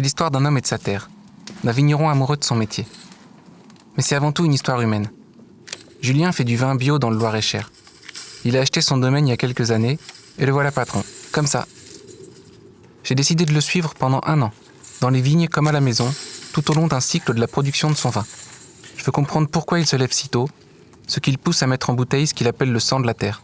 l'histoire d'un homme et de sa terre, d'un vigneron amoureux de son métier. Mais c'est avant tout une histoire humaine. Julien fait du vin bio dans le Loir-et-Cher. Il a acheté son domaine il y a quelques années, et le voilà patron, comme ça. J'ai décidé de le suivre pendant 1 an, dans les vignes comme à la maison, tout au long d'un cycle de la production de son vin. Je veux comprendre pourquoi il se lève si tôt, ce qui le pousse à mettre en bouteille ce qu'il appelle le sang de la terre.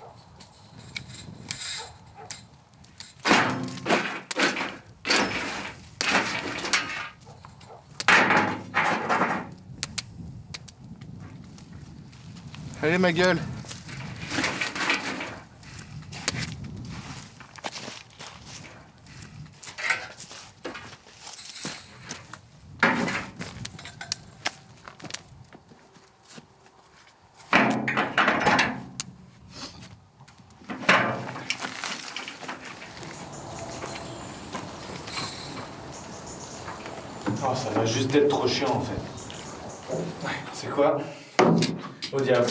Allez ma gueule. Oh, ça va juste d'être trop chiant en fait. Ouais, c'est quoi? Au diable.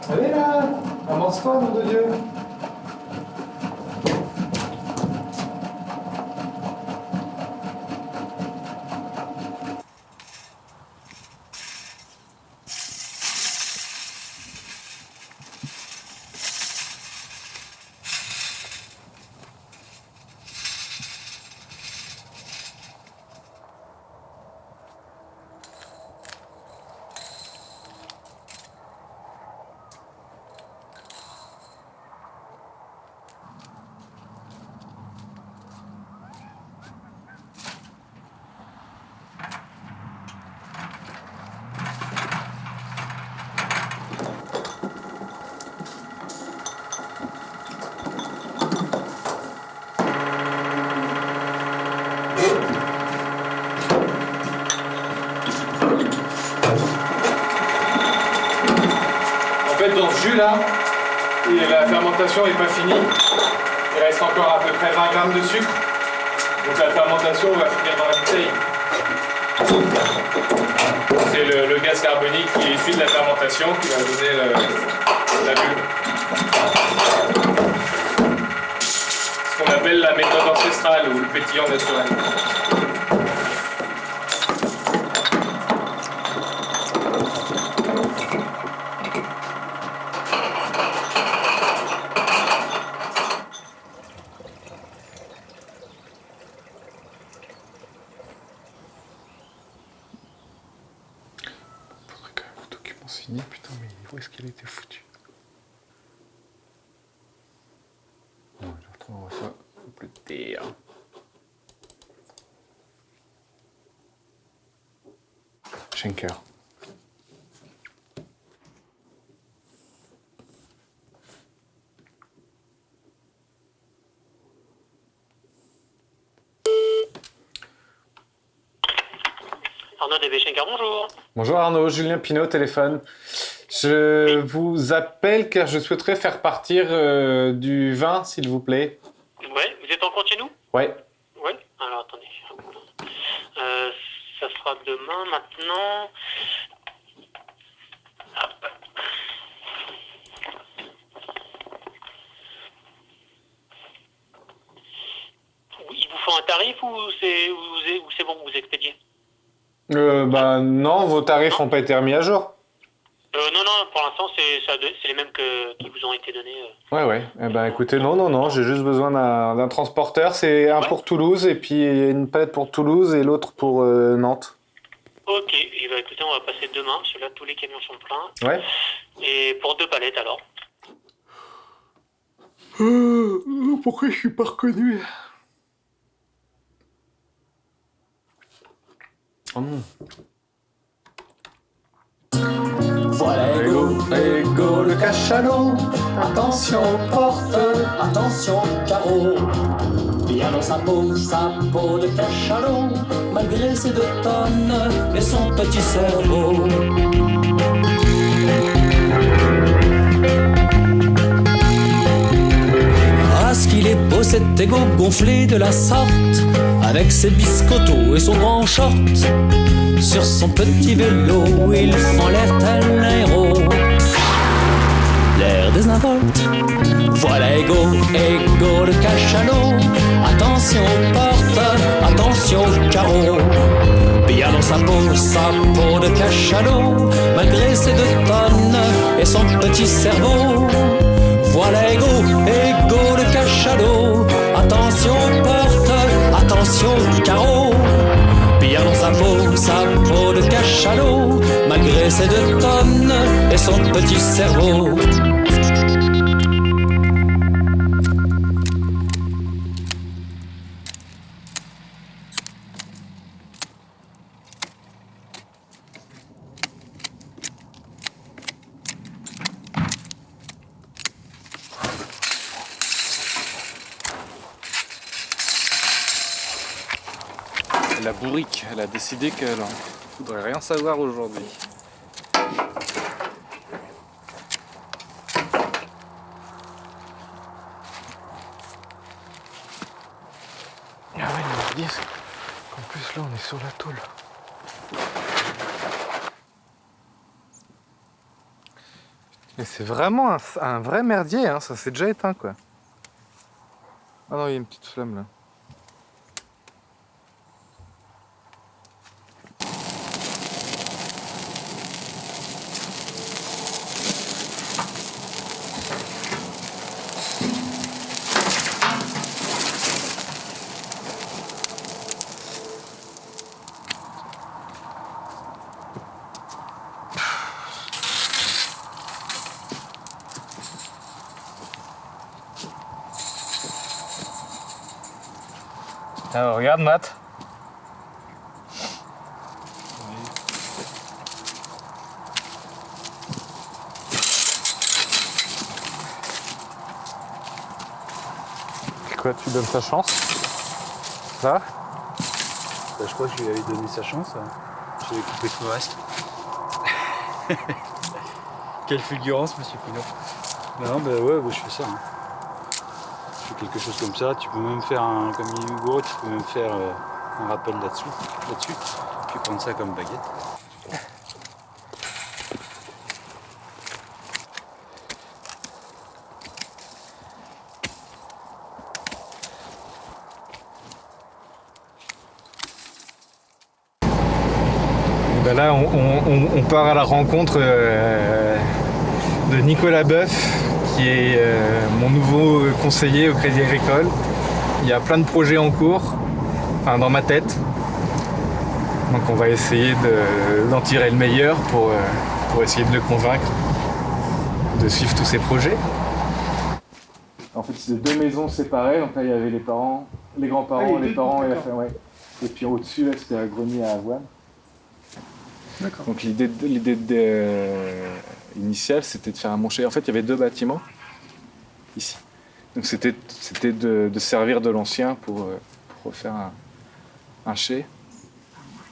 Allez là, avance-toi, nom de Dieu. En fait, dans ce jus là, la fermentation n'est pas finie. Il reste encore à peu près 20 grammes de sucre. Donc la fermentation va finir dans la bouteille. C'est le gaz carbonique qui est issu de la fermentation qui va donner la bulle. Ce qu'on appelle la méthode ancestrale ou le pétillant naturel. Faudrait quand même le document signé, putain, mais où est-ce qu'il a été foutu? Non, je retrouve ça plus tard. Schenker. Arnaud DB Schenker, bonjour. Bonjour Arnaud, Julien Pinault au téléphone. Je vous appelle car je souhaiterais faire partir du vin, s'il vous plaît. Ouais, vous êtes en compte chez nous? Ouais. Ouais. Alors attendez. Ça sera demain maintenant. Hop. tarif ou c'est bon, vous expédiez? Bah non, vos tarifs n'ont pas été remis à jour. Non, pour l'instant, c'est les mêmes qui vous ont été donnés. Ouais. Eh ben écoutez, non, j'ai juste besoin d'un transporteur. C'est un pour Toulouse et puis une palette pour Toulouse et l'autre pour Nantes. Ok, et bah écoutez, on va passer demain, parce que là, tous les camions sont pleins. Ouais. Et pour 2 palettes, alors? Pourquoi je suis pas reconnu? Oh non. Voilà Ego le cachalot. Attention porte, attention carreau. Bien dans sa peau de cachalot, malgré ses 2 tonnes et son petit cerveau. Ah, ce qu'il est beau cet Ego gonflé de la sorte, avec ses biscottos et son grand short. Sur son petit vélo, il prend l'air tel un héros. L'air désinvolte. Voilà Ego le cachalot. Attention aux portes, attention aux carreaux. Bien dans sa peau de cachalot, malgré ses 2 tonnes et son petit cerveau. Voilà Ego le cachalot. Attention aux portes, attention aux carreaux. Bien dans sa peau de cachalot, malgré ses 2 tonnes et son petit cerveau. La bourrique, elle a décidé qu'elle en voudrait rien savoir aujourd'hui. Ah ouais, ils me disent qu'en plus là on est sur la tôle. Et c'est vraiment un vrai merdier, hein. Ça s'est déjà éteint quoi. Ah non, il y a une petite flamme là. Alors, regarde Matt. C'est quoi, tu donnes sa chance? Là? Bah, je crois que je lui avais donné sa chance. Je lui ai coupé tout le reste. Quelle fulgurance, monsieur Pinot. Non, bah ouais, bah, je fais ça. Hein. Je fais quelque chose comme ça. Tu peux même faire comme Hugo, tu peux même faire un rappel là-dessus. Puis prendre ça comme baguette. Ben là, on part à la rencontre de Nicolas Boeuf, qui est mon nouveau conseiller au Crédit Agricole. Il y a plein de projets en cours, enfin dans ma tête. Donc on va essayer d'en tirer le meilleur pour essayer de le convaincre de suivre tous ces projets. En fait, c'est 2 maisons séparées. Donc là, il y avait les parents, les grands-parents, les parents et la famille. Ouais. Et puis au-dessus, là, c'était un grenier à avoine. D'accord. Donc l'idée initiale, c'était de faire un moncher. En fait, il y avait 2 bâtiments ici. Donc c'était de servir de l'ancien pour refaire un chai.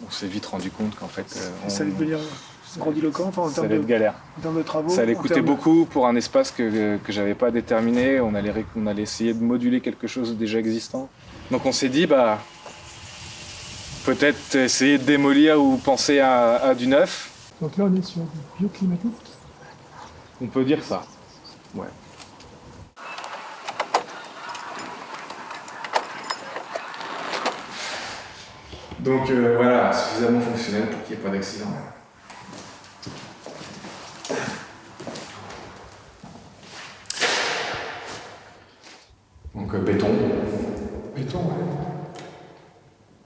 On s'est vite rendu compte qu'en fait, Ça allait devenir grandiloquent, enfin, en ça termes allait être galère. de travaux. Ça allait en coûter termes de- beaucoup pour un espace que j'avais pas déterminé. On allait essayer de moduler quelque chose de déjà existant. Donc on s'est dit, bah, peut-être essayer de démolir ou penser à du neuf. Donc là, on est sur du bioclimatique. On peut dire ça. Ouais. Donc voilà, suffisamment fonctionnel pour qu'il n'y ait pas d'accident. Donc béton. Béton, ouais.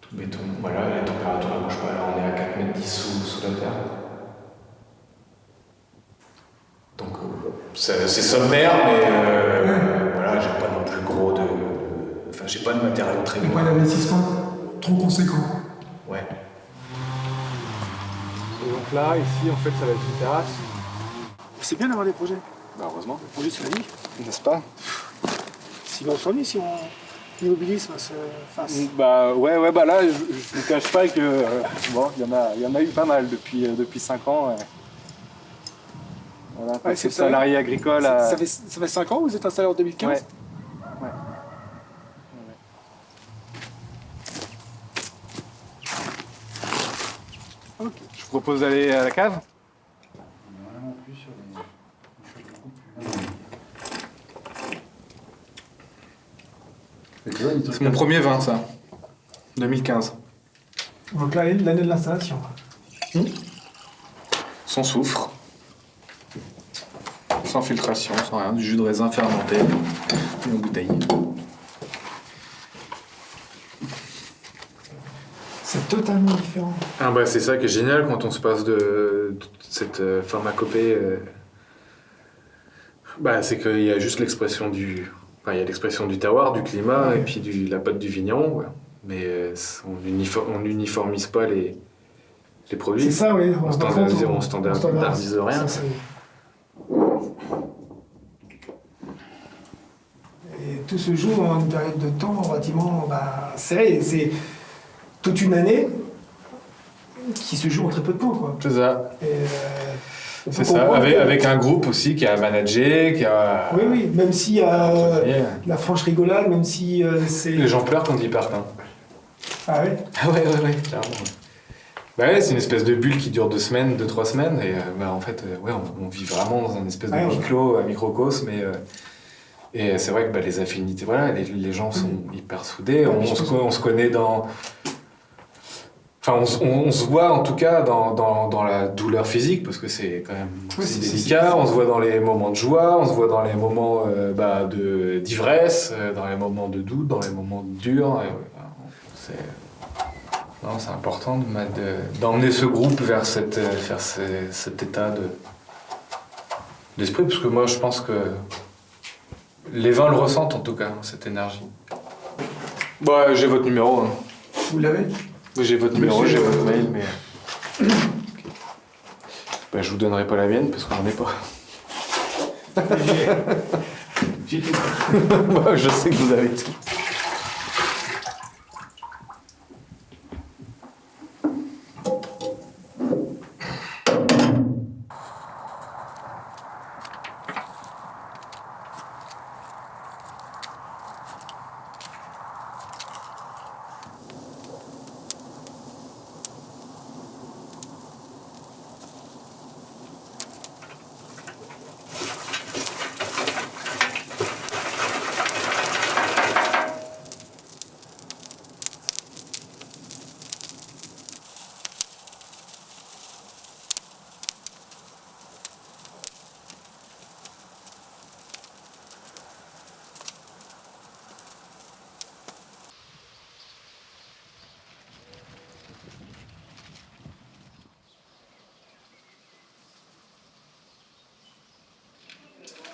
Tout béton. Voilà, la température ne bouge pas. Là, on est à 4,10 m sous la terre. Donc c'est sommaire, mais voilà, j'ai pas non plus gros de. Enfin, j'ai pas de matériaux très gros. Pas d'investissement trop conséquent. Ouais. Et donc là, ici, en fait, ça va être une terrasse. C'est bien d'avoir des projets. Bah, heureusement. Le projet, c'est la vie. N'est-ce pas? Sinon, on s'ennuie si l'immobilisme se fasse. Bah ouais, bah là, je ne vous cache pas que bon, il y en a eu pas mal depuis 5 ans. Voilà, passer c'est de salarié agricole à. Ça fait 5 ans que vous êtes installé en 2015 Ouais. Ok. Je vous propose d'aller à la cave. C'est mon premier vin, ça. 2015. Donc là, l'année de l'installation. Sans soufre. Sans filtration, sans rien. Du jus de raisin fermenté. Et en bouteille. C'est totalement différent. Ah bah c'est ça qui est génial quand on se passe de cette pharmacopée. Bah c'est qu'il y a juste l'expression du. Enfin, il y a l'expression du terroir, du climat et puis la patte du vigneron. Ouais. Mais on uniformise pas les produits. C'est ça, oui. On standardise rien. Ça, et tout se joue en une période de temps relativement serrée. C'est toute une année qui se joue en très peu de temps, quoi. C'est ça. On C'est peut ça. comprendre Avec un groupe aussi qui a managé, qui a. Oui, même s'il y a la franche rigolade, même si c'est. Les gens pleurent quand ils partent. Hein. Ah ouais. Ah ouais, clairement. Bah ouais, c'est une espèce de bulle qui dure 2 semaines, 2-3 semaines, et en fait, on vit vraiment dans un espèce de huis clos, un microcosme, et c'est vrai que les affinités, voilà, les gens sont hyper soudés, on se connaît dans... Enfin, on se voit en tout cas dans la douleur physique, parce que c'est quand même aussi délicat, on se voit dans les moments de joie, on se voit dans les moments d'ivresse, dans les moments de doute, dans les moments durs, c'est important d'emmener ce groupe vers cet état d'esprit, parce que moi je pense que les vins le ressentent en tout cas, cette énergie. Bah, j'ai votre numéro. Hein. Vous l'avez ? J'ai votre numéro, j'ai votre mail, mais... Okay. Bah, je vous donnerai pas la mienne, parce qu'on n'en est pas. J'ai tout. Moi, je sais que vous avez tout.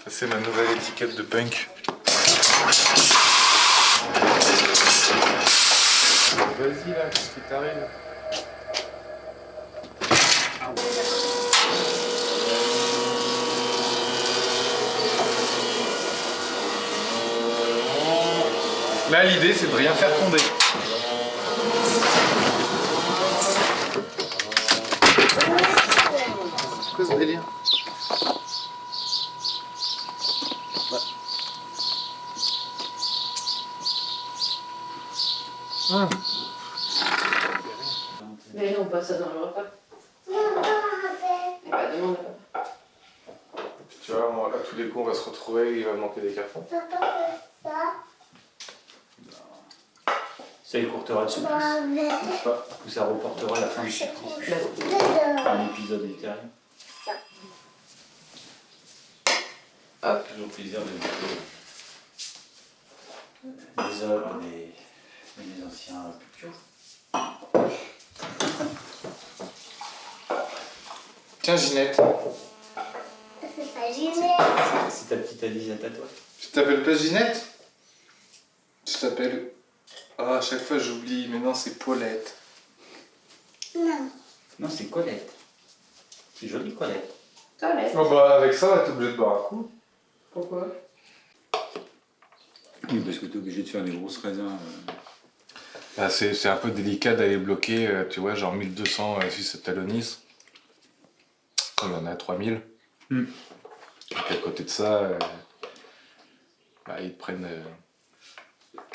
Ça, c'est ma nouvelle étiquette de punk. Vas-y là, qu'est-ce qui t'arrive? Là, l'idée, c'est de rien faire tomber. C'est quoi ce délire? Mais non, pas ça dans le repas. Bah, demande. Tu vois, moi, à tous les coups, on va se retrouver, il va manquer des cartons. Ça écourtera le supplice. Pas, ou ça reportera la fin du supplice. Un épisode ultérieur. Hop. Toujours plaisir de visiter les œuvres des anciens cultures. Tiens, Ginette. C'est pas Ginette. C'est ta petite Alisette à toi. Tu t'appelles pas Ginette? Tu t'appelles... Ah, à chaque fois j'oublie, mais non, c'est Paulette. Non. Non, c'est Colette. C'est joli, Colette. Toilette. Oh bah, avec ça, t'es obligé de boire un coup. Pourquoi? Oui, parce que t'es obligé de faire des grosses raisins. Bah, c'est un peu délicat d'aller bloquer, tu vois, genre 1200 Suisse Talonis. Il y en a 3000. Mm. Donc à côté de ça, bah, ils prennent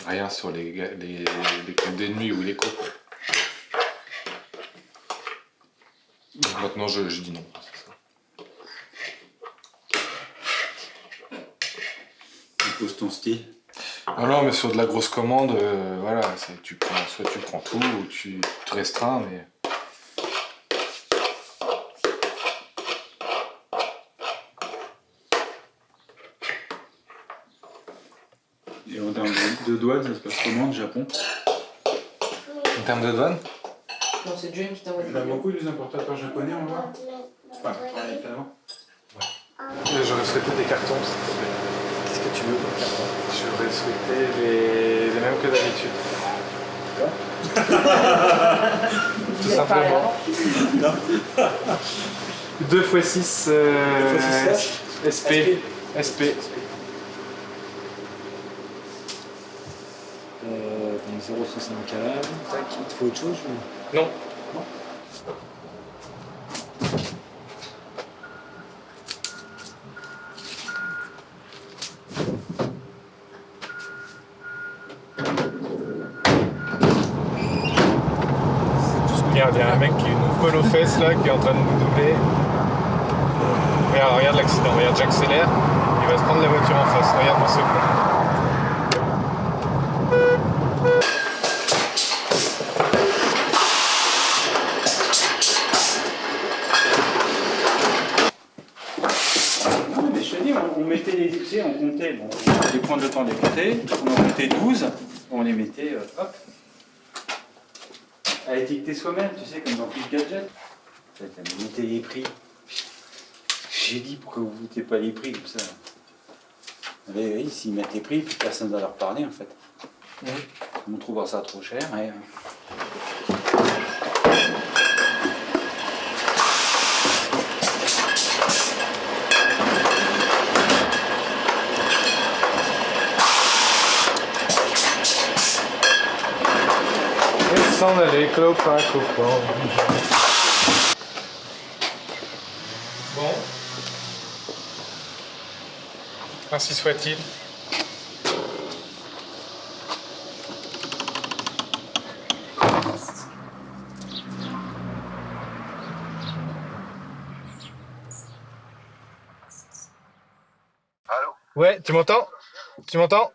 rien sur les coups de nuit ou les cours. Donc maintenant je dis non. Tu poses ton style. Ah non, mais sur de la grosse commande, voilà, soit tu prends tout ou tu te restreins, mais... Et en termes de douane, ça se passe comment au Japon? En termes de douane? Non, c'est Jane qui t'envoie des Il y a vidéos. beaucoup les importateurs japonais, on voit. Enfin, évidemment. J'aurais souhaité des cartons. Qu'est-ce que tu veux comme carton? J'aurais souhaité les mêmes que d'habitude. Tout simplement. 2x6 SP. SP. Donc 0,64. Tac, il te faut autre chose ou... Non. Regarde, il y a un mec qui nous colle aux fesses là, qui est en train de nous doubler. Regarde l'accident, regarde, j'accélère, il va se prendre la voiture en face, regarde-moi ce con. Non, mais je te dis, on mettait les excès, on comptait, bon, on allait prendre le temps de les compter, on en comptait 12, on les mettait, hop, à étiqueter soi-même, tu sais, comme dans tout gadget. On mettait les prix. J'ai dit, pourquoi vous ne mettez pas les prix comme ça? Mais oui, s'ils mettent les prix, plus personne ne va leur parler en fait. On trouvera ça trop cher. Et... Et s'en aller, clopin, copain. Bon. Ainsi soit-il. Allô? Ouais, tu m'entends? Tu m'entends?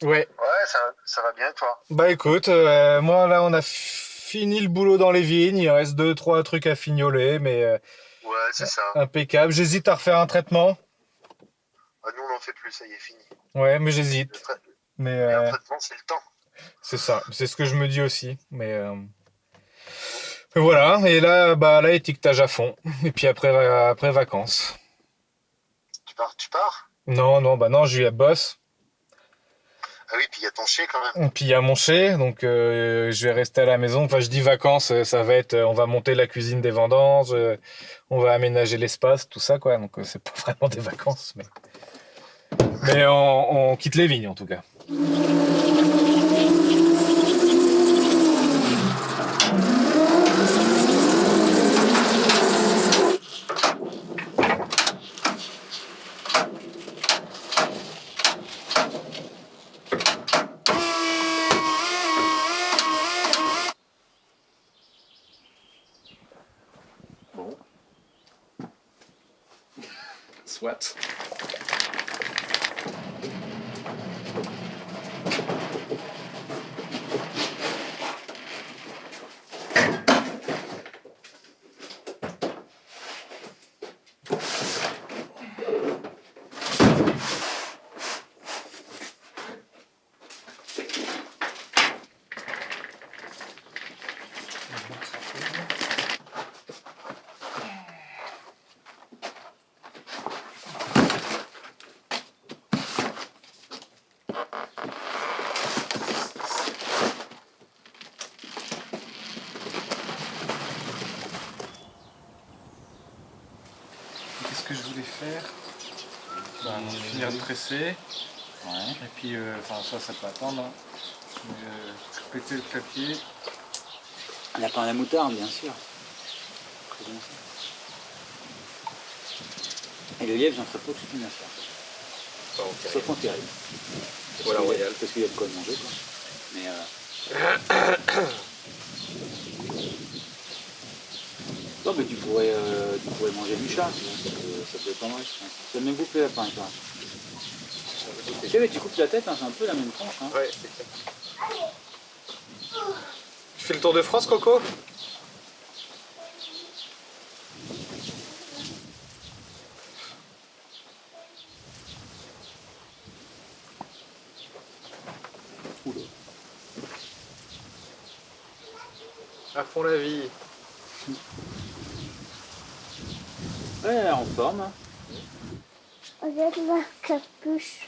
Ouais. Ouais. Ouais, ça va bien, toi? Bah écoute, moi là on a fini le boulot dans les vignes, il reste 2-3 trucs à fignoler, mais Ouais, c'est ça. impeccable. J'hésite à refaire un traitement. Ah, nous, on n'en fait plus, ça y est, fini. Ouais, mais j'hésite. Mais un traitement, c'est le temps. c'est ça, c'est ce que je me dis aussi. Mais voilà, et là, bah là, étiquetage à fond. Et puis après vacances. Tu pars? Non, bah non, Julia bosse. Ah oui, puis il y a ton chien quand même. Et puis il y a mon chien, donc je vais rester à la maison. Enfin, je dis vacances, ça va être, on va monter la cuisine des vendanges, on va aménager l'espace, tout ça, quoi. Donc c'est pas vraiment des vacances, mais on quitte les vignes en tout cas. Soit. que je voulais faire. Finir de tresser. Ouais. Et puis, ça peut attendre. Hein. Mais, péter le clapier. Lapin à la moutarde, bien sûr. Très bon ça. Et le lièvre, j'en ferai pas que je suis bien faire. Sauf en terrible. Voilà, royal. Parce qu'il y a de quoi manger, quoi. Mais non, mais tu pourrais manger du chat, ça peut être pas mal. Ça même bouffer la lapin, toi. Tu sais, mais tu coupes la tête, hein, c'est un peu la même tranche. Hein. Ouais, c'est clair. Tu fais le tour de France, Coco? Oula. À fond la vie. Ouais, elle est en forme. Hein. Regarde ma capuche.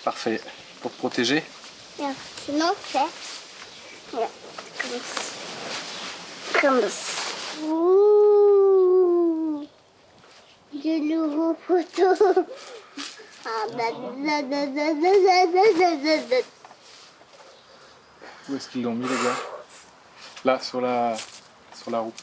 Parfait. Pour te protéger? Bien. Sinon, fais. Voilà. Comme ça. Comme ça. Ouh. De nouveaux photos. Ah, Où est-ce qu'ils l'ont mis, les gars? Là, sur la roue.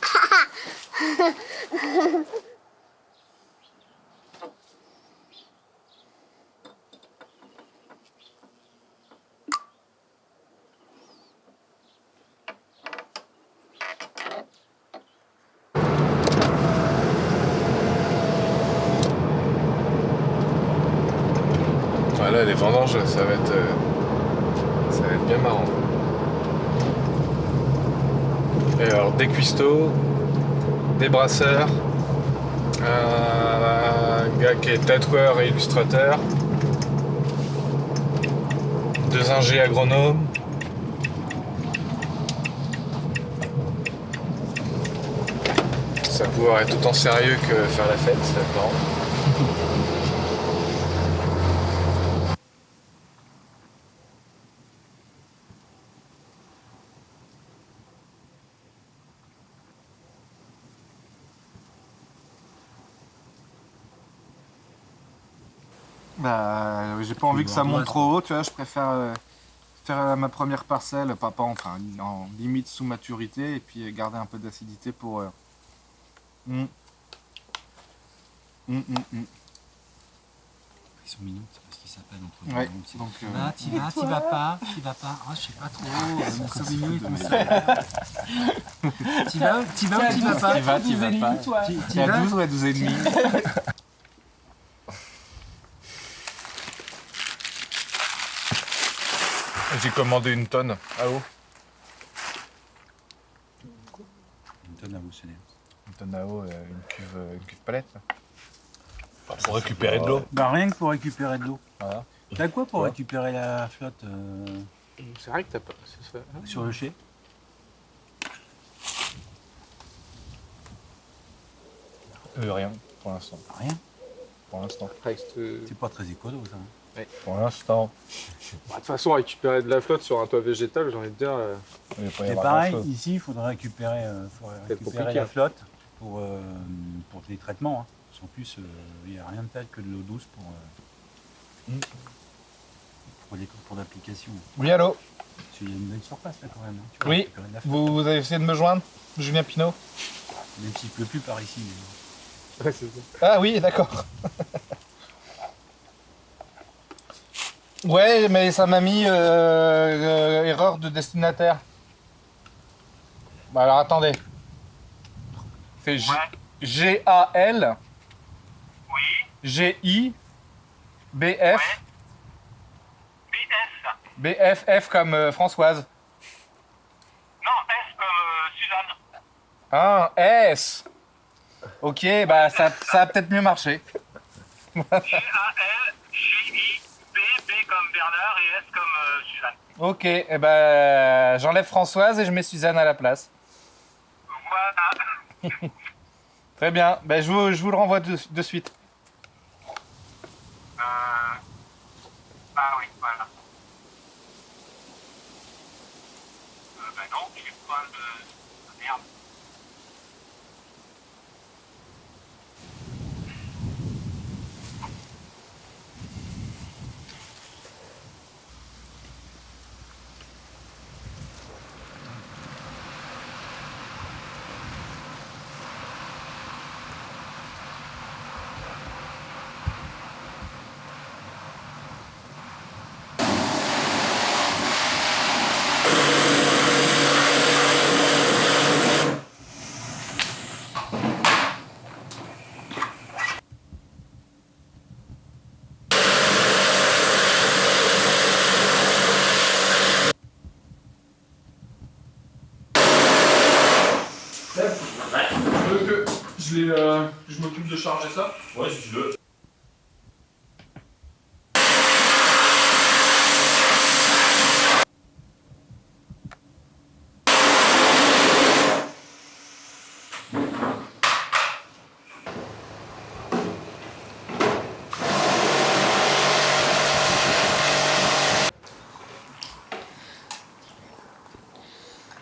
Voilà, les vendanges, ça va être bien marrant. Et alors, des cuistots, des brasseurs, un gars qui est tatoueur et illustrateur, 2 ingés agronomes, ça va pouvoir être autant sérieux que faire la fête, ça va être marrant. Bah, j'ai pas envie que ça monte trop haut, tu vois, je préfère faire ma première parcelle, en limite sous maturité, et puis garder un peu d'acidité pour... Ils sont mignons, c'est parce qu'ils s'appellent entre eux. Ouais, donc... t'y vas pas, ah, je sais pas trop, ils sont mignons, ils font ça. T'y vas ou t'y vas pas? T'y vas pas. Il y a 12 ou à 12 et demi. J'ai commandé une tonne à eau. Une tonne à eau, c'est bien. Une tonne à eau, une cuve palette. Pour récupérer de l'eau. Bah rien que pour récupérer de l'eau. Voilà. T'as quoi pour récupérer la flotte C'est vrai que t'as pas... sur le chai? Rien, pour l'instant. Rien? Pour l'instant. C'est pas très écolo, ça. Ouais. Pour l'instant. De toute façon, récupérer de la flotte sur un toit végétal, j'ai envie de dire... C'est pareil, ici, il faudrait récupérer, la flotte pour les traitements. Hein. Parce qu'en plus, il n'y a rien de tel que de l'eau douce pour l'application. Oui, allô? Parce qu'il y a une belle surface là quand même. Hein. Oui, vous avez essayé de me joindre, Julien Pinault? Même s'il ne pleut plus par ici. Mais... Ouais, c'est ça. Ah oui, d'accord. Ouais, mais ça m'a mis erreur de destinataire. Bah alors attendez. C'est G-A-L. Oui. G-I. B-F. Ouais. BS. B-F-F comme Françoise. Non, S comme Suzanne. Ah, S. Ok, bah ça a peut-être mieux marché. G-A-L, G-I, B, B comme Bernard et S comme Suzanne. Ok, et ben j'enlève Françoise et je mets Suzanne à la place. Voilà. Très bien, ben, je vous le renvoie de suite. Ah oui, voilà. Ben non, j'ai pas de... Merde.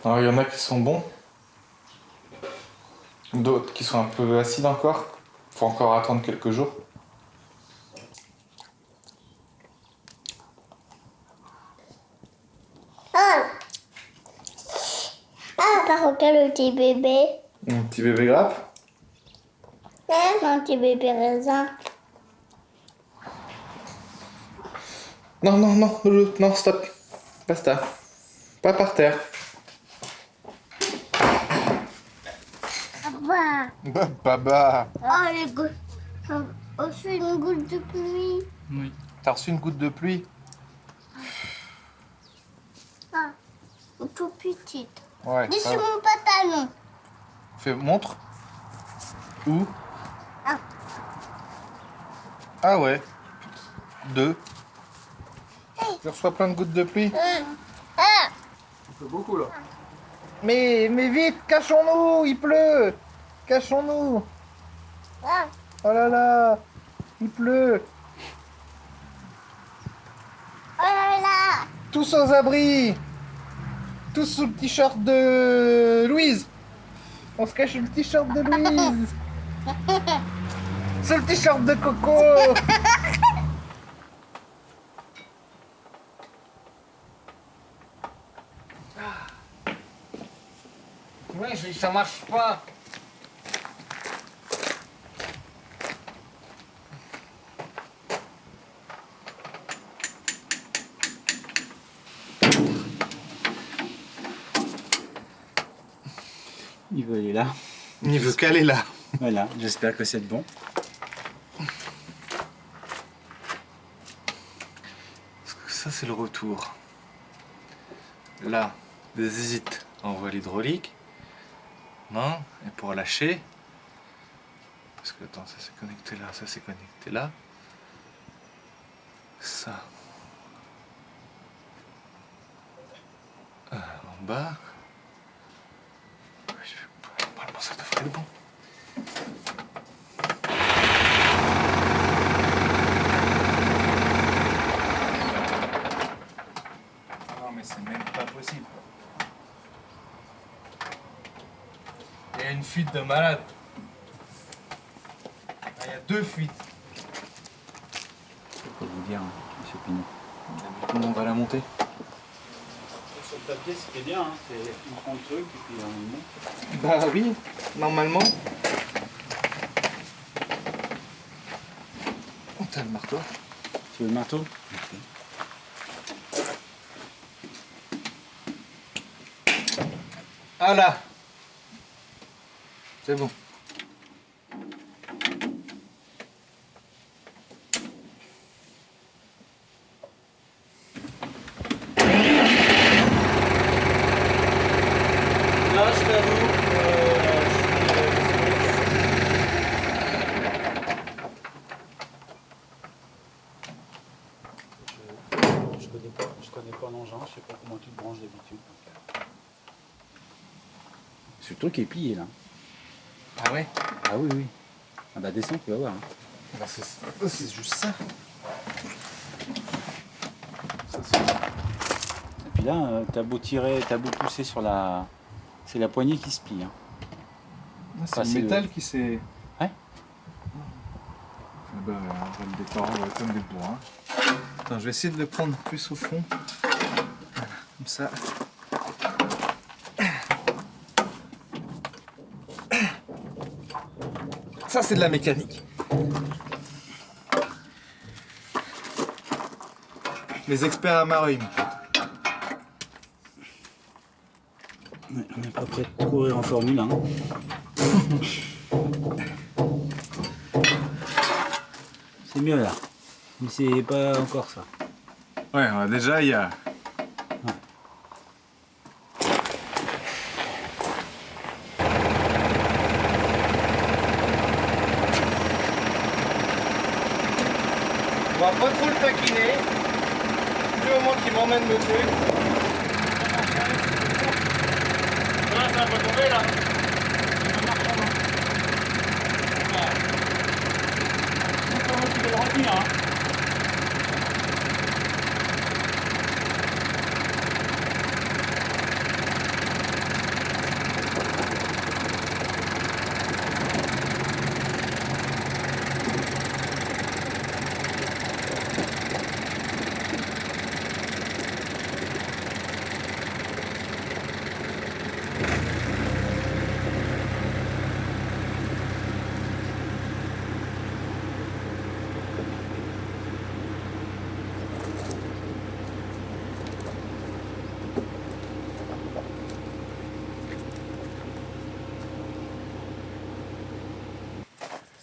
Alors il y en a qui sont bons, d'autres qui sont un peu acides encore. Faut encore attendre quelques jours. Par contre, le petit bébé. Un petit bébé grappe. Un petit bébé raisin. Non, non, non, Loulou, non, stop. Basta. Pas par terre. Papa. Baba. Oh, les gouttes. Oh, c'est une goutte de pluie. Oui. T'as reçu une goutte de pluie? Ah, tout petite. Ouais. Dessus ça va. mon pantalon. Fais, montre. Où? Ah. Ah ouais. 2. Tu reçois plein de gouttes de pluie? Ah. Ça fait beaucoup là. Mais vite, cachons-nous, il pleut. Cachons-nous. Ah. Oh là là, il pleut. Oh là là. Tous aux abris. Tous sous le t-shirt de Louise. On se cache sous le t-shirt de Louise. Sous le t-shirt de Coco. Ouais, ça marche pas. Il veut aller là. Il veut qu'aller là. Voilà, j'espère que c'est bon. Ça, c'est le retour. Là, des hésites en voie hydraulique. Non, et pour lâcher. Parce que, attends, ça s'est connecté là, ça s'est connecté là. Ça. En bas. Normalement, ça devrait être bon. Non, mais c'est même pas possible. Il y a une fuite de malade. Il y a 2 fuites. Je peux vous dire, monsieur Pinot. Comment on va la monter? Sur le papier, c'était bien, hein. On prend le truc et puis on le monte. Bah oui, normalement. Oh, t'as le marteau. Tu veux le marteau? Ah là. C'est bon. Là, je t'avoue, je connais pas l'engin, je sais pas comment tu te branches d'habitude. C'est le truc qui est plié là. Ah ouais? Ah oui, oui. Ah bah descends, tu vas voir. Hein. Bah, c'est juste ça. Et puis là, t'as beau tirer, t'as beau pousser sur la... C'est la poignée qui se plie. Hein. C'est Enfin, le métal qui s'est... Ouais. Bah, on va le détendre comme des bourrins. Attends, je vais essayer de le prendre plus au fond. Comme ça. Ça, c'est de la mécanique. Les experts à Mareuil. On n'est pas prêt de courir en Formule 1. C'est mieux là. Mais c'est pas encore ça. Ouais, déjà, il y a... On va pas trop le taquiner. Du moment qu'il m'emmène le truc. Là, ça va tomber là. Tu veux le retenir, hein.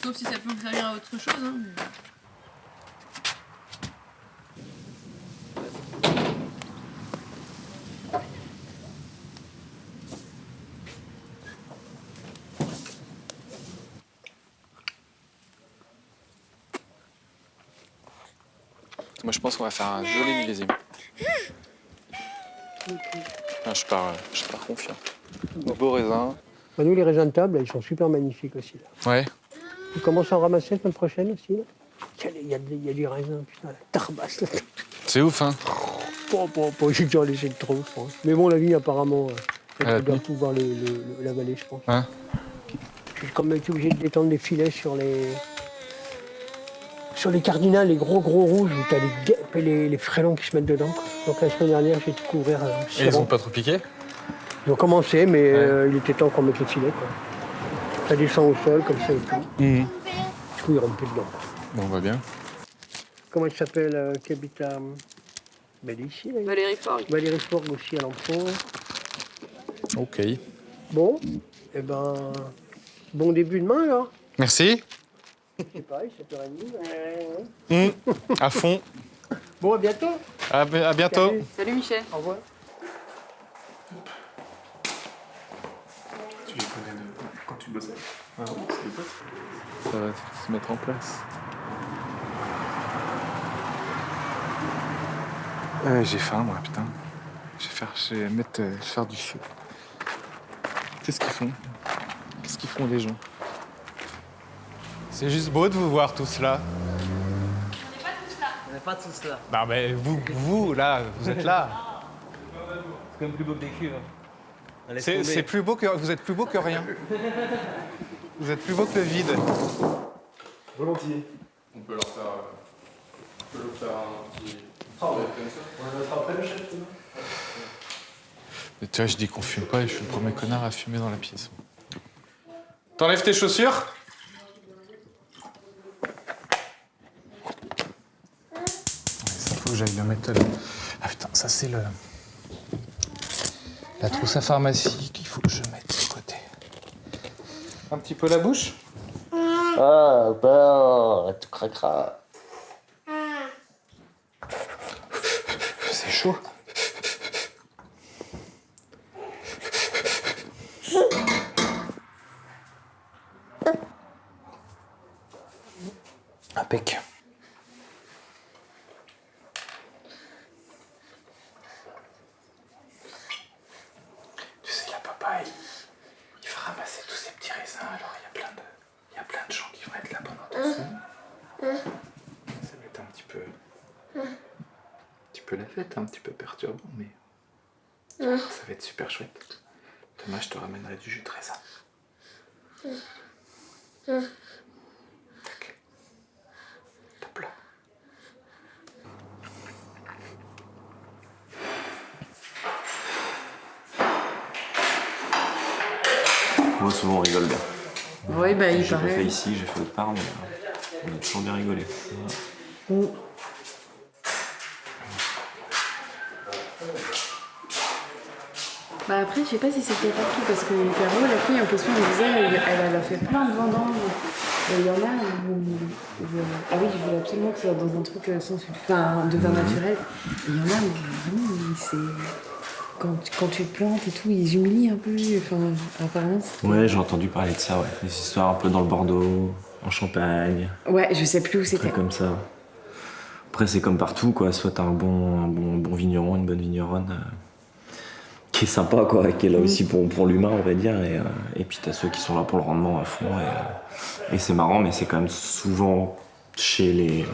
Sauf si ça peut me servir à autre chose. Hein. Moi, je pense qu'on va faire un joli millésime. Enfin, je pars confiant. Beau raisin. Bah, nous, les raisins de table, ils sont super magnifiques aussi. Là. Ouais. Tu commences à en ramasser la semaine prochaine aussi. Là. Il y a du raisin, putain, la tarbasse. Là. C'est ouf, hein. J'ai déjà laissé de trop, je pense. Mais bon, la vie, apparemment, elle doit pouvoir la vallée, je pense. Hein. Je suis quand même été obligé de détendre les filets sur les cardinales, les gros rouges, où t'as les guêpes et les frelons qui se mettent dedans. Quoi. Donc la semaine dernière, j'ai été couvrir. Et ils ont pas trop piqué? Ils ont commencé, mais il était temps qu'on mette les filets. Quoi. Ça descend au sol, comme ça et tout. Du coup, ils rentrent plus dedans. Bon, on va bien. Comment elle s'appelle qui habite à... Elle est ici, là. Valérie Forgue. Valérie Forgue aussi, à l'Emploi. Ok. Bon, eh ben... Bon début de main, alors. Merci. C'est pareil, 7h30. À fond. Bon, à bientôt. À bientôt. Salut Michel. Au revoir. Tu les connais de quand tu bossais? Ah oui, c'est des potes. Ça va se mettre en place. J'ai faim, moi, putain. Je vais faire du feu. Qu'est-ce qu'ils font? Qu'est-ce qu'ils font, les gens? C'est juste beau de vous voir tous là. On n'est pas tous là. Non mais vous là, vous êtes là. C'est quand même plus beau que des cuves. C'est plus beau que vous êtes plus beau que rien. Vous êtes plus beau que le vide. Volontiers. On peut leur faire un petit... comme ça. On va mettre après le chef, Mais tu vois, je dis qu'on fume pas et je suis le premier connard à fumer dans la pièce. T'enlèves tes chaussures? Ça faut que j'aille le mettre là. Ah putain, ça c'est la trousse à pharmacie qu'il faut que je mette de côté. Un petit peu la bouche? Ah, bah, tu craqueras. C'est chaud. Impec. Tu sais, la papa, il va ramasser tous ces petits raisins, alors il y a plein de gens qui vont être là pendant 2 semaines. Ça va être un petit peu la fête, un petit peu perturbant, mais ça va être super chouette. Demain, je te ramènerai du jus de raisin. Tac. Top là. Moi, souvent, on rigole bien. Oui, bah il J'ai pas paraît. fait ici, j'ai fait autre part, mais on a toujours bien rigolé. Bah après, je sais pas si c'était partout, parce que Caro, la fille en question, elle disait, elle a fait plein de vendanges. Et il y en a où... Ah oui, je voulais absolument que ça soit dans un truc de vin naturel. Et il y en a où vraiment, c'est... Quand tu te plantes et tout, ils humilient un peu. Enfin, apparemment, Ouais, j'ai entendu parler de ça, ouais. Des histoires un peu dans le Bordeaux, en Champagne. ouais, je sais plus où c'était. Trucs comme ça. Après, c'est comme partout, quoi. Soit t'as un bon vigneron, une bonne vigneronne qui est sympa, quoi, qui est là aussi pour l'humain, on va dire. Et puis t'as ceux qui sont là pour le rendement à fond. Et c'est marrant, mais c'est quand même souvent chez les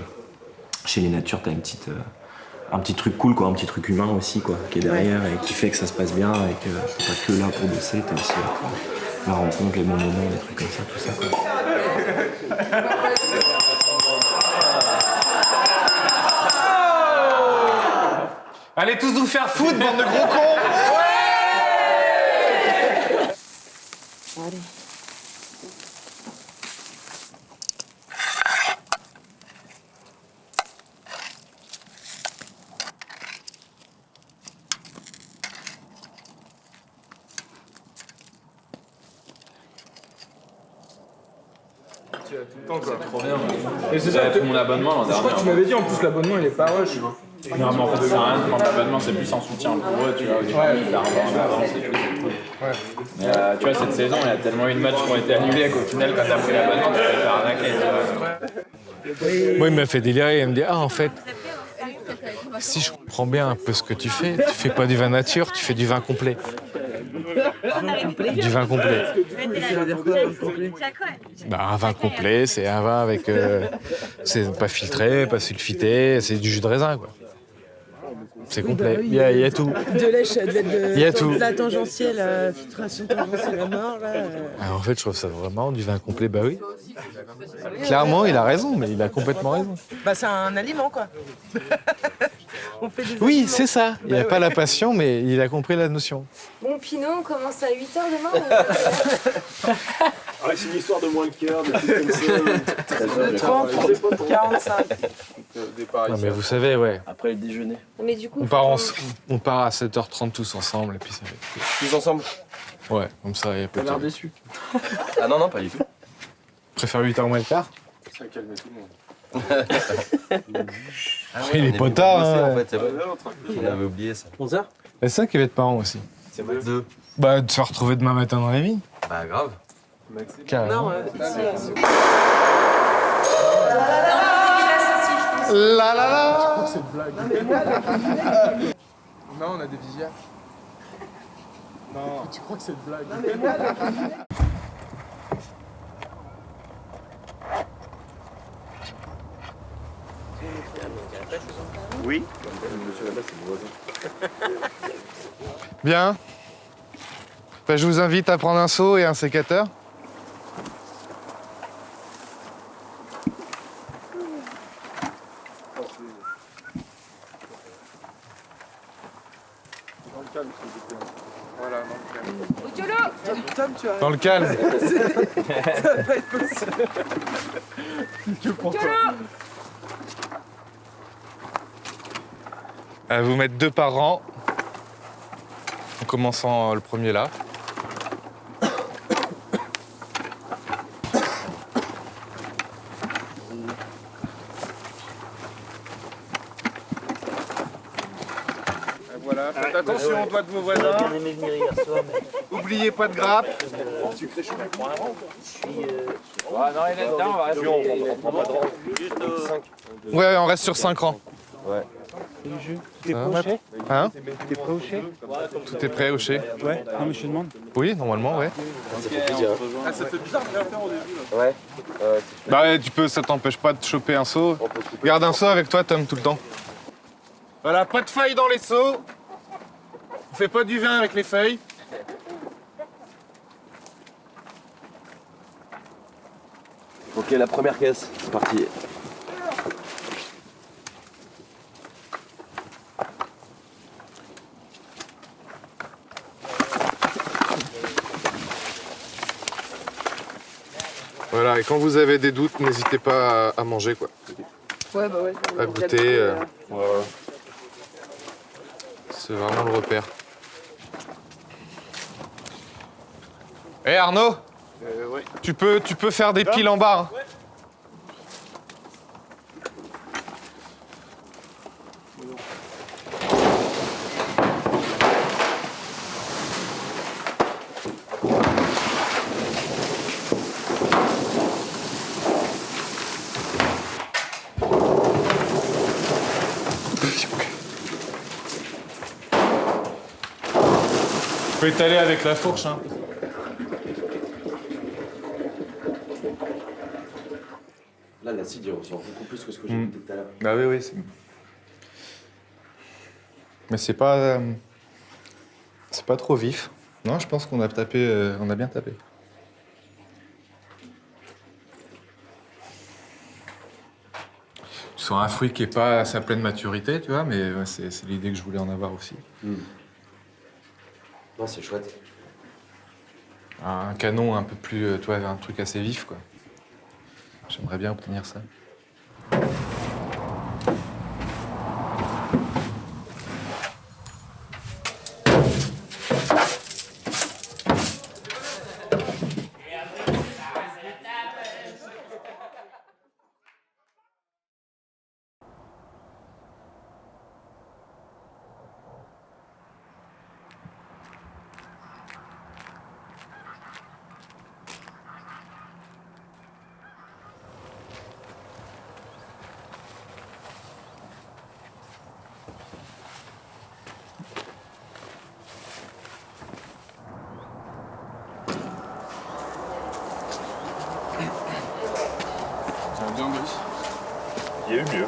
natures, t'as un petit truc cool, quoi, un petit truc humain aussi, quoi, qui est derrière et qui fait que ça se passe bien et que t'es pas que là pour bosser, t'as aussi la rencontre, les bons moments, des trucs comme ça, tout ça, quoi. Allez tous vous faire foutre, bande de gros cons! Allez. Tu là tout le temps quoi. Trop bien. Et c'est ça, J'avais pris mon abonnement l'an je crois dernier. que tu m'avais dit en plus l'abonnement il est pas rush. Non, mais en fait, ça sert à rien de prendre l'abonnement, c'est plus en soutien pour eux, tu vois. Au début, ils la revendent en avance et tout, c'est cool. Mais tu vois, cette saison, il y a tellement eu de matchs qui ont été annulés qu'au final, quand t'as pris l'abonnement, tu peux te faire arnaquer, tu vois. Moi, il m'a fait délirer. Il me dit ah, en fait, si je comprends bien un peu ce que tu fais pas du vin nature, tu fais du vin complet. Du vin complet. Bah, un vin complet, c'est un vin avec. C'est pas filtré, pas sulfité, c'est du jus de raisin, quoi. C'est complet. Il y a tout. De lèche, Il y a tout. de la tangentielle, filtration tangentielle à mort, là. Alors, en fait, je trouve ça vraiment du vin complet, bah oui. Clairement, il a raison, mais il a complètement raison. Bah, c'est un aliment, quoi. On fait des Oui, aliments. c'est ça. Il n'y a Bah pas ouais. la passion, mais il a compris la notion. Bon, Pinot, on commence à 8h demain. C'est une histoire de moins le quart, de tout comme ça. 45. Non, mais vous savez, ouais. Après le déjeuner. Mais du coup, On part à 7h30 tous ensemble, et puis ça va être... Tous ensemble? Ouais, comme ça, il y a pas T'as l'air de... déçu. Ah non, non, pas du tout. Préfère 8h moins le quart. Ça calme tout le monde. Il est pas tard, hein. En fait, c'est vrai. On avait oublié ça. 11h? C'est ça qui va être parent aussi. C'est vrai. 2. Bah, de se retrouver demain matin dans la vie. Bah, grave. Carrément. La la la. C'est une blague. Non, on a des visières. Non. Tu crois que c'est une blague? Oui. Bien. Bah, je vous invite à prendre un seau et un sécateur. Dans le calme, s'il vous plaît. Voilà, dans le calme. Tom, tu as... Dans le calme. Ça va pas être possible. Que pour toi. Vous mettre 2 par rang. En commençant le premier là. Voilà, faites attention aux doigts de vos voisins. J'aurais bien aimé venir hier soir, mais... Oubliez pas de grappe. Je suis... non, il est dedans, on va rester. On prend pas de rang. Juste 5. Ouais, on reste sur 5 rangs. Ouais. T'es prêt au chai? Hein? T'es prêt au chai? Tout est prêt au chai? Ouais, non mais je te demande. Oui, normalement, ouais. Ça fait plaisir. Ah, ça fait bizarre de rien faire au début là. Ouais. Bah ouais, tu peux, ça t'empêche pas de choper un seau. Garde un seau avec toi, Tom, tout le temps. Voilà, pas de feuilles dans les seaux. On fait pas du vin avec les feuilles. Ok, la première caisse, c'est parti. Voilà, et quand vous avez des doutes, n'hésitez pas à manger, quoi. Ouais, bah ouais. À goûter. Voilà. C'est vraiment le repère. Hé Arnaud, Ouais. tu peux faire des piles en bas. Hein. Tu peux étaler avec la fourche. Hein. Là, l'acide, il ressort beaucoup plus que ce que j'ai goûté tout à l'heure. Bah oui, oui. Mais c'est pas trop vif. Non, je pense qu'on a tapé, on a bien tapé. Tu sens un fruit qui est pas à sa pleine maturité, tu vois, mais ouais, c'est l'idée que je voulais en avoir aussi. Non, c'est chouette. Un canon un peu plus, tu vois, un truc assez vif, quoi. J'aimerais bien obtenir ça. Il y a eu mieux.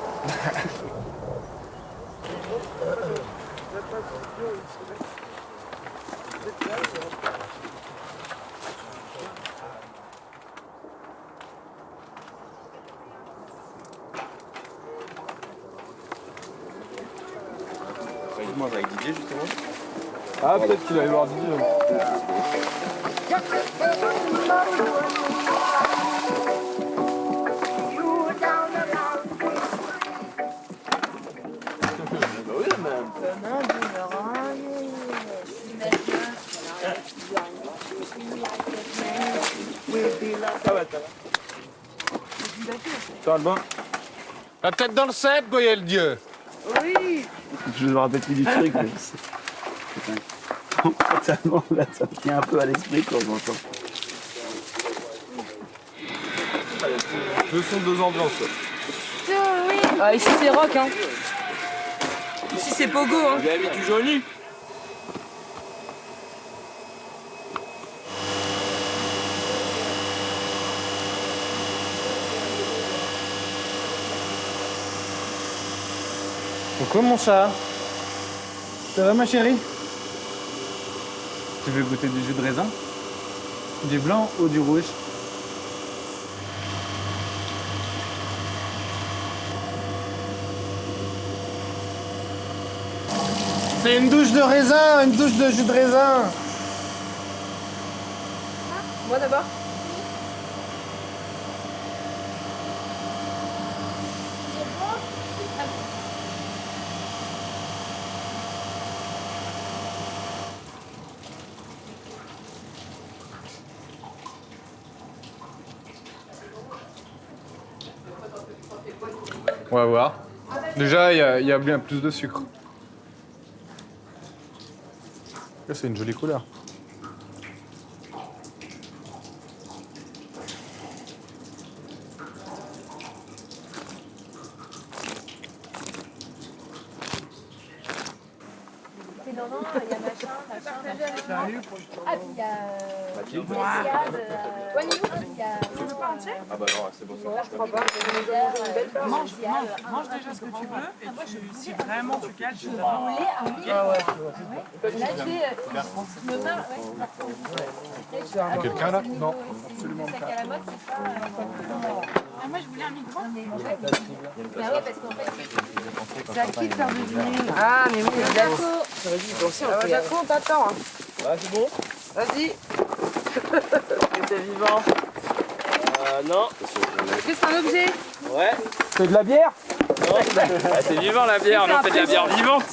Il mange avec Didier justement. Ah, peut-être qu'il allait voir Didier. Toi, Albin. La tête dans le 7, Goyel Dieu. Oui. Je me rappelle plus du truc, mais totalement, là, ça me tient un peu à l'esprit quand j'entends. Deux sons, deux ambiances. Oui. Ah, ici c'est rock, hein. Ici c'est pogo, hein. Vous avez mis du joli. Coucou mon chat. Ça va ma chérie? Tu veux goûter du jus de raisin? Du blanc ou du rouge? C'est une douche de raisin, une douche de jus de raisin. Moi d'abord. On va voir. Déjà, il y a bien plus de sucre. Là, c'est une jolie couleur. C'est Laurent, il y a machin. Ah, puis il y a. Mathilde. Il y a. Ah bah non, c'est bon, ça. Je crois pas. Mange déjà ce que tu veux et si vraiment tu cales, je te donne. Ah ouais. Là, je me marre. Quelqu'un là? Non, absolument C'est pas. à la mode, c'est pas. Moi je voulais un micro. Bah ouais, parce qu'en fait. C'est à qui de faire deviner? Ah, mais oui, d'accord. J'aurais dû y penser. D'accord, on t'attend. Ah, c'est bon? Vas-y. T'es vivant. Non. Est-ce que c'est un objet? Ouais. C'est de la bière? Non. Ah, c'est vivant la bière, mais on fait de la bière vivante.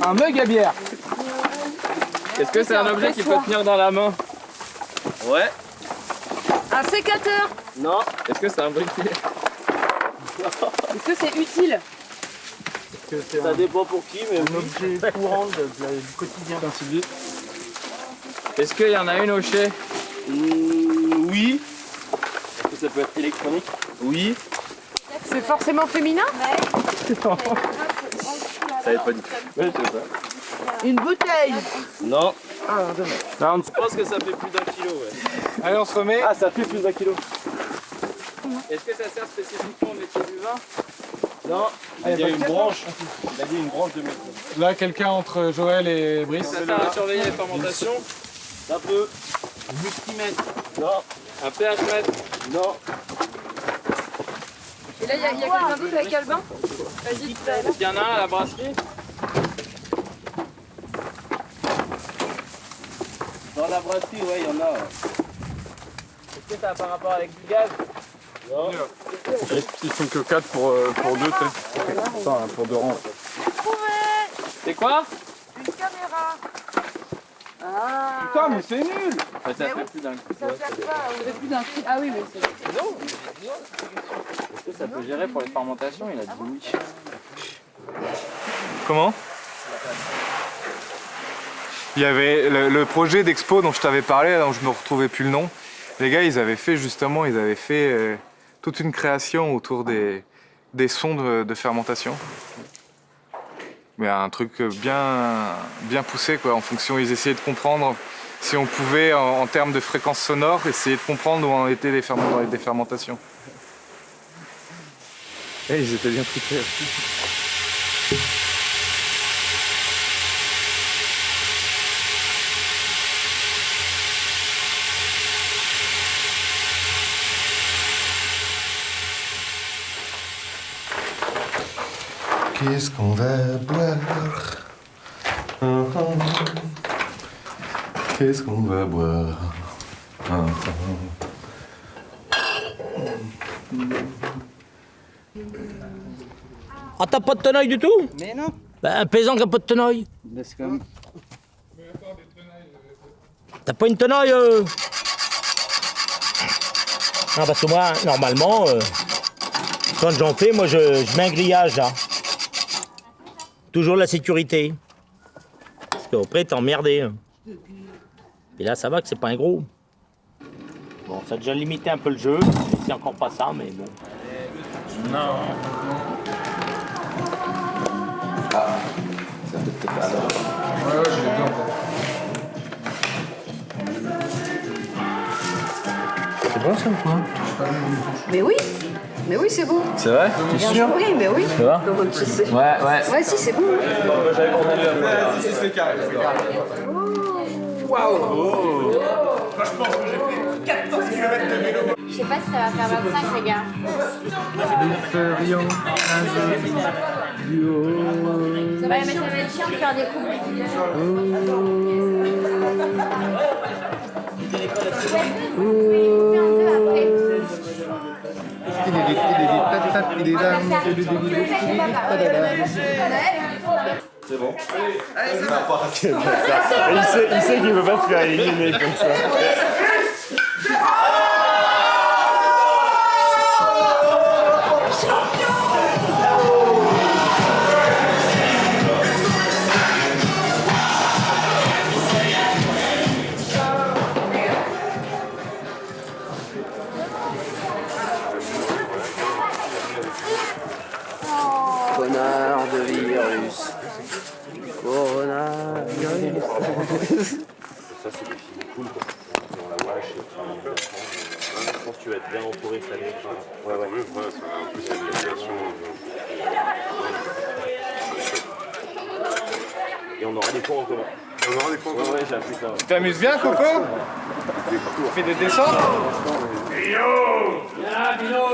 Un mug à bière. Est-ce que c'est un objet qu'il faut tenir dans la main? Ouais. Un sécateur. Non. Est-ce que c'est un briquet? Est-ce que c'est utile? Ça dépend pour qui, mais Un objet courant du quotidien d'un Sylvie. Est-ce qu'il y en a une au chai? Oui. Est-ce que ça peut être électronique? Oui. C'est forcément féminin? Ça va être pas du tout. Ouais, je sais pas. Une bouteille. Non. Ah, dommage. Non, je pense que ça fait plus d'1 kilo, ouais. Allez, on se remet. Ah, ça fait plus d'1 kilo. Est-ce que ça sert spécifiquement au métier du vin? Non, il y a une branche. Il a dit une branche de métier. Là, quelqu'un entre Joël et Brice. Ça sert à surveiller les fermentations? Ça peut. Multimètre. Non. Un pH mètre? Non. Et là, il y a quelqu'un d'autre avec Albin? Vas-y, tout à l'heure. Est-ce qu'il y en a un à la brasserie? Dans la brasserie, ouais, il y en a. Est-ce que ça a par rapport avec du gaz? Non. Ils sont que 4 pour 2, tu sais. Enfin, pour 2 rangs. C'est quoi? Une caméra. Ah. Putain, mais c'est nul! Ça fait plus d'un coup. Ça sert pas. Ça fait plus d'un cri. Ah oui, mais c'est. Est-ce que ça peut gérer pour les fermentations? Il a dit oui. Comment? Il y avait le projet d'expo dont je t'avais parlé, dont je ne me retrouvais plus le nom. Les gars, ils avaient fait toute une création autour des sons de fermentation. Mais un truc bien poussé, quoi. En fonction, ils essayaient de comprendre si on pouvait, en termes de fréquences sonores, essayer de comprendre où en étaient les fermentations. Eh, ils étaient bien trippés. Qu'est-ce qu'on va boire? Qu'est-ce qu'on va boire? Ah, t'as pas de tenaille du tout? Mais non. Ben, un paysan qui a pas de tenaille. C'est comme... T'as pas une tenaille Non, parce que moi, normalement, quand j'en fais, moi, je mets un grillage, là. Toujours la sécurité. Parce qu'après, t'es emmerdé. Et là, ça va que c'est pas un gros. Bon, ça a déjà limité un peu le jeu. C'est encore pas ça, mais bon. Non. Ah, ça peut être pas alors. Ouais, je l'ai vu en fait. C'est bon ça ou quoi? Mais oui, c'est bon. C'est vrai? T'es sûr? Oui, mais oui. Tu vois? Comment tu sais? Ouais. Ouais, si, c'est bon. Si, c'est carré. Waouh! Moi, je pense que j'ai fait 14 km de vélo. Je sais pas si ça va faire 25, les gars. Nous ferions un jeu duo. Ça va, mais ça va être chiant de faire des couples. C'est bon. Il sait qu'il veut pas se faire éliminer comme ça. Connard de virus. Coronavirus. Ça, c'est des films cool quoi. On la watch et je pense que tu vas être bien entouré cette année. Ouais. En plus, il y a une navigation. Et on aura des cours en commun. On aura des cours en commun? Ouais, j'ai appris ça. Tu t'amuses bien, Coco? Tu fais des descentes? Bino! Viens, Bino!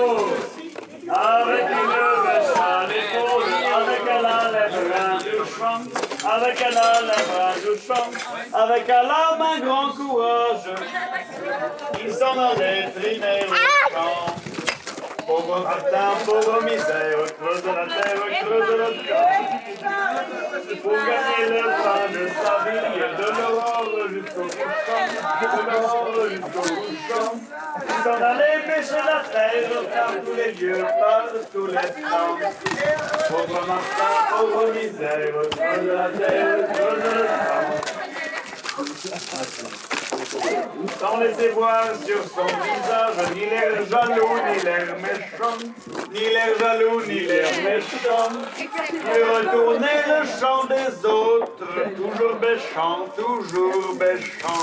Avec une veste à l'épaule, avec à la lèvre un douchon, avec à la lèvre un douchon, avec à l'âme un grand courage, ils s'en allaient trimer le champ. Pauvre Martin, pauvre misère, creuse la terre, creuse le camp. Pour gagner le pain de sa vie, de l'aurore jusqu'au couchant, de l'aurore jusqu'au couchant. Ils s'en allaient pêcher la terre, par tous les lieux, par tous les temps. Pauvre Martin, pauvre misère, creuse la terre, creuse le camp. Sans laisser voir sur son visage ni l'air jaloux, ni l'air méchant, ni l'air jaloux, ni l'air méchant. Il retournait le chant des autres, toujours béchant, toujours béchant.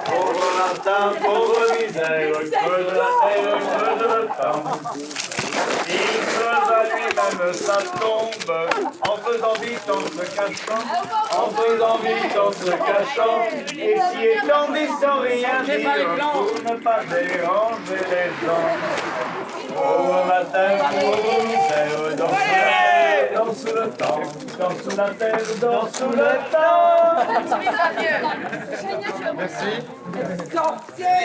Pauvre Martin, pauvre misère, creuse la terre, creuse le temps. Il creusa lui-même sa tombe, en faisant vite, en se cachant, en faisant vite, en se cachant, et s'y étendit sans rien dire, pour ne pas déranger les gens. Pauvre matin, pauvre misère, dans sous le temps, dans sous la terre, dans sous le temps. Merci. Sortez!